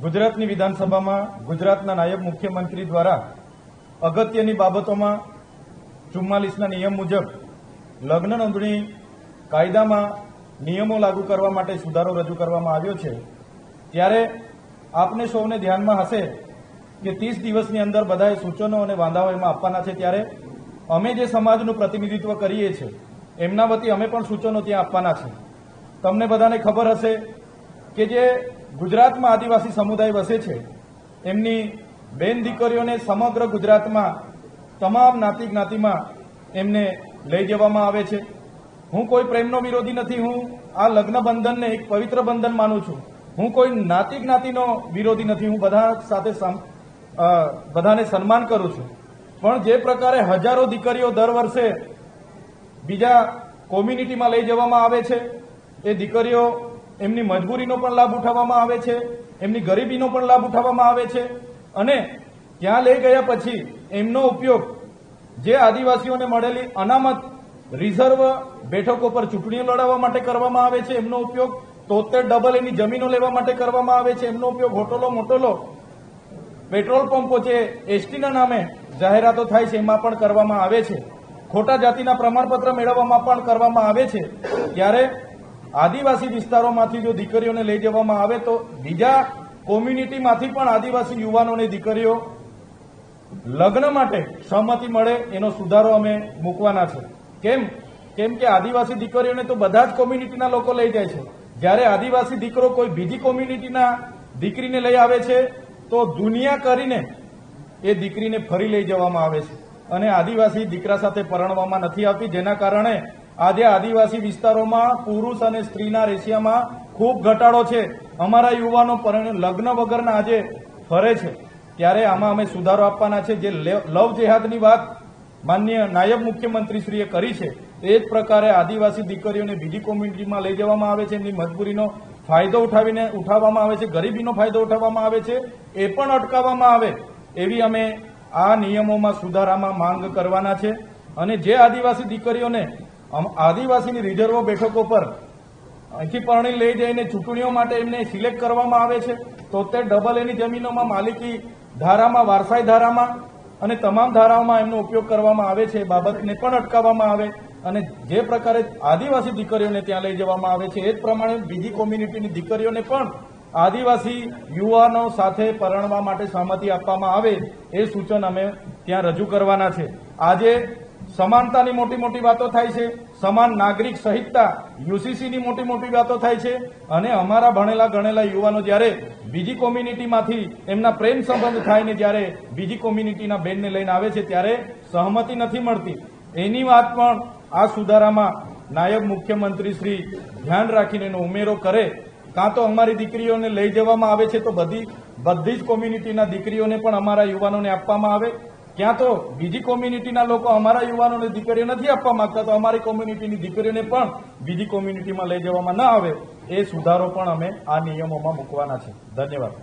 ગુજરાતની વિધાનસભામાં ગુજરાતના નાયબ મુખ્યમંત્રી દ્વારા અગત્યની બાબતોમાં 44ના નિયમ મુજબ લગ્ન નોંધણી કાયદામાં નિયમો લાગુ કરવા માટે સુધારો રજૂ કરવામાં આવ્યો છે। ત્યારે આપને સૌને ધ્યાનમાં હશે કે 30 દિવસની અંદર બધાએ સૂચનો અને વાંધાઓ એમાં આપવાના છે। ત્યારે અમે જે સમાજનું પ્રતિનિધિત્વ કરીએ છીએ એમના વતી અમે પણ સૂચનો ત્યાં આપવાના છે। તમને બધાને ખબર હશે કે જે ગુજરાતમાં આદિવાસી સમુદાય વસે છે એમની બેન દીકરીઓને સમગ્ર ગુજરાતમાં તમામ જ્ઞાતિ જ્ઞાતિમાં એમને લઈ જવામાં આવે છે। હું કોઈ પ્રેમનો વિરોધી નથી, હું આ લગ્ન બંધનને એક પવિત્ર બંધન માનું છું। હું કોઈ જ્ઞાતિ જ્ઞાતિનો વિરોધી નથી, હું બધા સાથે બધાને સન્માન કરું છું। પણ જે પ્રકારે હજારો દીકરીઓ દર વર્ષે બીજા કોમ્યુનિટીમાં લઈ જવામાં આવે છે, એ દીકરીઓ એમની મજબૂરીનો પણ લાભ ઉઠાવવામાં આવે છે, એમની ગરીબીનો પણ લાભ ઉઠાવવામાં આવે છે અને ત્યાં લઈ ગયા પછી એમનો ઉપયોગ જે આદિવાસીઓને મળેલી અનામત રિઝર્વ બેઠકો પર ચૂંટણીઓ લડાવવા માટે કરવામાં આવે છે, એમનો ઉપયોગ 73 ડબલ એની જમીનો લેવા માટે કરવામાં આવે છે, એમનો ઉપયોગ હોટલો મોટલો પેટ્રોલ પંપો જે એસટીના નામે જાહેરાતો થાય છે એમાં પણ કરવામાં આવે છે, ખોટા જાતિના પ્રમાણપત્ર મેળવવામાં પણ કરવામાં આવે છે। ત્યારે આદિવાસી વિસ્તારોમાંથી જો દીકરીઓને લઈ જવામાં આવે તો બીજા કોમ્યુનિટીમાંથી પણ આદિવાસી યુવાનોને દીકરીઓ લગ્ન માટે સહમતિ મળે એનો સુધારો અમે મૂકવાના છે। કેમ કે આદિવાસી દીકરીઓને તો બધા જ કોમ્યુનિટીના લોકો લઈ જાય છે, જ્યારે આદિવાસી દીકરો કોઈ બીજી કોમ્યુનિટીના દીકરીને લઈ આવે છે તો દુનિયા કરીને એ દીકરીને ફરી લઈ જવામાં આવે છે અને આદિવાસી દીકરા સાથે પરણવામાં નથી આવતી, જેના કારણે આજે આદિવાસી વિસ્તારોમાં પુરુષ અને સ્ત્રીના રેશિયામાં ખૂબ ઘટાડો છે। અમારા યુવાનો લગ્ન વગરના આજે ફરે છે। ત્યારે આમાં અમે સુધારો આપવાના છે। જે લવ જેહાદની વાત માનનીય નાયબ મુખ્યમંત્રીશ્રીએ કરી છે એ જ પ્રકારે આદિવાસી દીકરીઓને બીજી કોમ્યુનિટીમાં લઈ જવામાં આવે છે, એમની મજબૂરીનો ફાયદો ઉઠાવવામાં આવે છે, ગરીબીનો ફાયદો ઉઠાવવામાં આવે છે, એ પણ અટકાવવામાં આવે એવી અમે આ નિયમોમાં સુધારામાં માંગ કરવાના છે। અને જે આદિવાસી દીકરીઓને આદિવાસીની રિઝર્વ બેઠકો પર અહીંથી પરણી લઈ જઈને ચૂંટણીઓ માટે એમને સિલેક્ટ કરવામાં આવે છે, 73 ડબલ એની જમીનોમાં માલિકી ધારામાં, વારસાઈ ધારામાં અને તમામ ધારાઓમાં એમનો ઉપયોગ કરવામાં આવે છે, એ બાબતને પણ અટકાવવામાં આવે અને જે પ્રકારે આદિવાસી દીકરીઓને ત્યાં લઈ જવામાં આવે છે એ જ પ્રમાણે બીજી કોમ્યુનિટીની દીકરીઓને પણ આદિવાસી યુવાનો સાથે પરણવા માટે સહમતિ આપવામાં આવે એ સૂચન અમે ત્યાં રજૂ કરવાના છે। આજે સમાનતાની મોટી મોટી વાતો થાય છે, સમાન નાગરિક સંહિતા યુસીસીની મોટી મોટી વાતો થાય છે અને અમારા ભણેલા ગણેલા યુવાનો જ્યારે બીજી કોમ્યુનિટીમાંથી એમના પ્રેમ સંબંધ થાય ને જ્યારે બીજી કોમ્યુનિટીના બેનને લઈને આવે છે ત્યારે સહમતિ નથી મળતી। એની વાત પણ આ સુધારામાં નાયબ મુખ્યમંત્રી શ્રી ધ્યાન રાખીને એનો ઉમેરો કરે। કાં તો અમારી દીકરીઓને લઈ જવામાં આવે છે તો બધી જ કોમ્યુનિટીના દીકરીઓને પણ અમારા યુવાનોને આપવામાં આવે, ક્યાં તો બીજી કોમ્યુનિટીના લોકો અમારા યુવાનોને દીકરીઓ નથી આપવા માંગતા તો અમારી કોમ્યુનિટીની દીકરીઓને પણ બીજી કોમ્યુનિટીમાં લઈ જવામાં ન આવે એ સુધારો પણ અમે આ નિયમોમાં મૂકવાના છે। ધન્યવાદ।